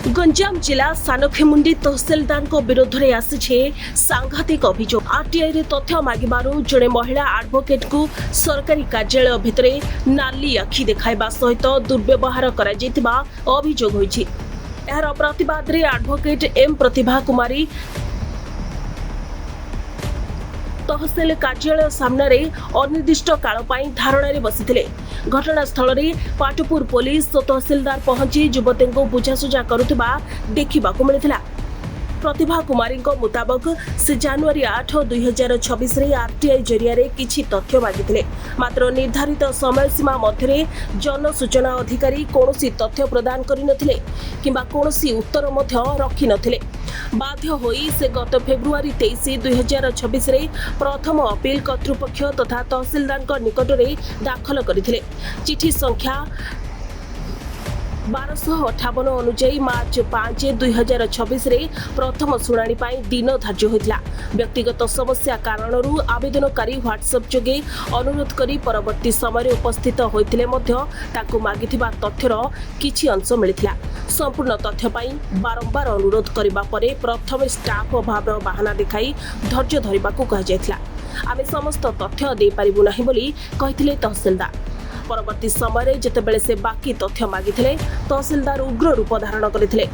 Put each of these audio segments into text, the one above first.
गंजाम जिला सानखेमुंडी तहसिलदार विरोध में आसी सांघातिक अभियोग। आरटीआई रे तथ्य मागिबारु जड़े महिला एडवोकेट को सरकारी कार्यालय भितर नाली आखि देखाइबा सहित दुर्व्यवहार करा जैतिबा अभियोग होइछि। एहार प्रतिवाद रे एडवोकेट एम प्रतिभा कुमारी तहसिल कार्यालय सामने अनिर्दिष्ट काल धारणा बसी। घटनास्थल में पाटपुर पुलिस और तहसिलदार पहुंची युवती को बुझासुझा करुवा देखा मिलता। प्रतिभा कुमारी मुताबक से जनवरी 8, 2026 रे आरटीआई जरिया किछि तथ्य मागिथिले, मात्र निर्धारित समय सीमा मध्य जनसूचना अधिकारी कौनसी तथ्य प्रदान करिनथिले किंबा कौनसी उत्तर मध्य रखि नथिले। बाध्य होई से गत फेब्रुआरी 23, 2026 रे प्रथम अपील कर्तृपक्ष तथा तहसिलदार निकट में दाखल करथिले। चिठी संख्या 1258 अनुଯାयी मार्च 5, 2026 रे प्रथम शुणाणी दिन धार्य होता। व्यक्तिगत समस्या कारणरू आवेदनकारी व्हाट्सएप जोगे अनुरोध करी परवर्ती समय उपस्थित होइतिले मध्य ताकु मागिथिबा तथ्यर किछि अंश मिलिथिला। संपूर्ण तथ्य पाई बारंबार अनुरोध करिबा परे प्रथम स्टाफ अभाव बहाना देखाई धैर्य धरिबाकू कहा जायथिला। आमे समस्त तथ्य दे पारिबु नाही बोली कहिथिले तहसिलदार। परवर्ती समय जेतेबेले से बाकी तथ्य मागिथिले तहसिलदार उग्र रूप धारण करथिले।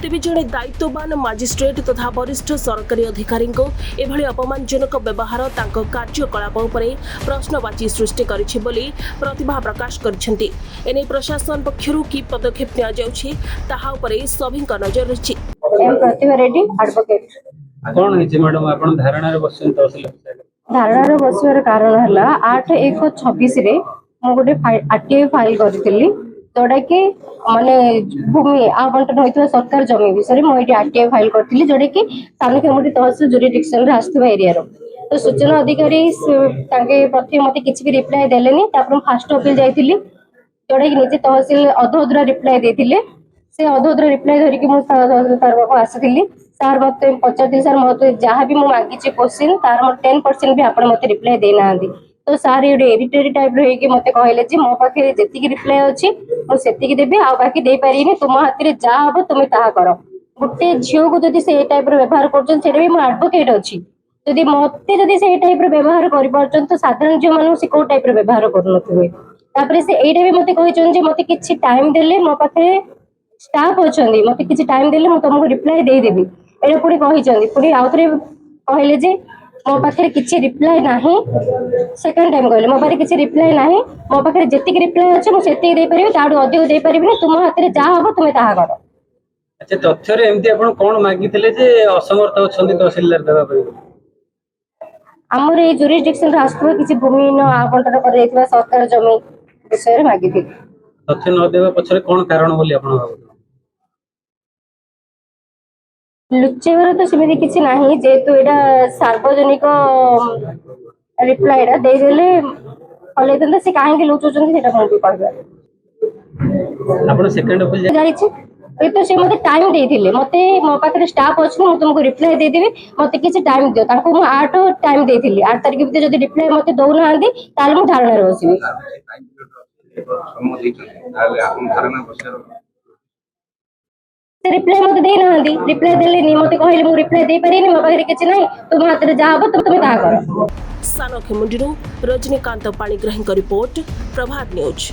तेबे जड़े दायित्ववान मजिस्ट्रेट तथा वरिष्ठ सरकारी अधिकारी को एभली अपमानजनक व्यवहार तांको कार्यकलाप उपरे प्रश्नवाची सृष्टि करिछि बोली प्रतिभा प्रकाश करछन्ती। एने प्रशासन पक्षरु की पदक्षेप निया जाउछि ताहा उपरे सभिंक नजर रहिछि। प्रतिभा रेड्डी एडवोकेट। कोन हिछि मैडम आपण धारणा रे बसन तहसिल धारणा रे बसर कारण हला 8/1/26 रे मो गोटे आरटीआई फाइल करथिली, जोड़ा कि माने भूमि आवंटन होइतबा सरकार जमी विषय में मोइटी आरटीआई फाइल करथिली, जोड़ा कि सानखेमुंडी तहसिल जुरिडिक्शन रे आस्तबा एरिया रो। तो सूचना अधिकारी तांके प्रथम मते किछि भी रिप्लाई देलेनी। तापर फास्ट अपील जाइथिली, जोड़ा कि निजे तहसिल अधोद्रा रिप्लाई देथिले। से अधोद्रा रिप्लाई धरि कि मो तार बाबा आसीथिली। सार मते पचारथिल, सर मते जहां भी मो मागिछि क्वेश्चन तार मो 10% भी आपण मते रिप्लाई देना आंदी। तो सार ये इरिटेटरी टाइप रे कि मते कहले जे मो पाखे जेतिकी रिप्लाई अछि मो सेतिकी देबे आ बाकी दे पारिनी, तुम हाथ रे जा हबो तुमे ताहा करो। गुटे झियो को जदी से ए टाइप रे व्यवहार करछन सेरे भी मो एडवोकेट अछि, जदी मते जदी से ए टाइप रे व्यवहार करि परछन तो साधारण झियो मानु से को टाइप रे व्यवहार करनथुवे। तापरे से एटा भी मते कहिछन जे मते किछि टाइम देले मो पाखे स्टाफ अछंदी, मते किछि टाइम देले मो तुमको रिप्लाई दे देबी। एटा पुणी कहिछन, पुणी आउथरे कहले जे मो पाखे किछि रिप्लाई नाही। सेकंड टाइम कहले मो पाखे किछि रिप्लाई नाही, मो पाखे जेतिक रिप्लाई अछि मो सेतिक दे परिबे, ताडू अधिक दे परिबे, तुम हाथ रे जा हबो तुमे ताहा करो। अच्छा, तथ्य रे एम्ति आपण कोन मागिथिले जे असमर्थ अछंदी तहसीलदार देबा परि? हमर ए जुरिडिक्शन राष्ट्र किछि भूमि न आवंटन कर देथिबा सरकार जमी विषय रे मागिथिले। तथ्य न देबा पछरे कोन कारण बोली आपण भाबु? लुचेवर तो सेମିତି किछि नाही, जेतु एटा सार्वजनिक रिप्लाई एटा दे देले हले तंदा से काहे के लुचोचन सेटा कोन कहबा। आपण सेकंड अपील जाई छी ए तो से मते टाइम देथिले, मते मो पाखरे स्टाफ अछि मो तुमको रिप्लाई दे देबे, मते किछि टाइम दियो। ताको मो 8 टाइम देथिली, 8 तारिख भीतर जदी रिप्लाई मते दउ ना आंदी ताले मो धारणा रे बसिबी। रिप्लाई मते दे ना आंदी, रिप्लाई देले नि मते कहले मो रिप्लाई दे पारिनी, मो पाखरे किछि नाही, तुम हाथ रे जा हबो तुमे ता करो। सानखेमुंडी रजनीकांत पाणिग्राही रिपोर्ट, प्रभात न्यूज।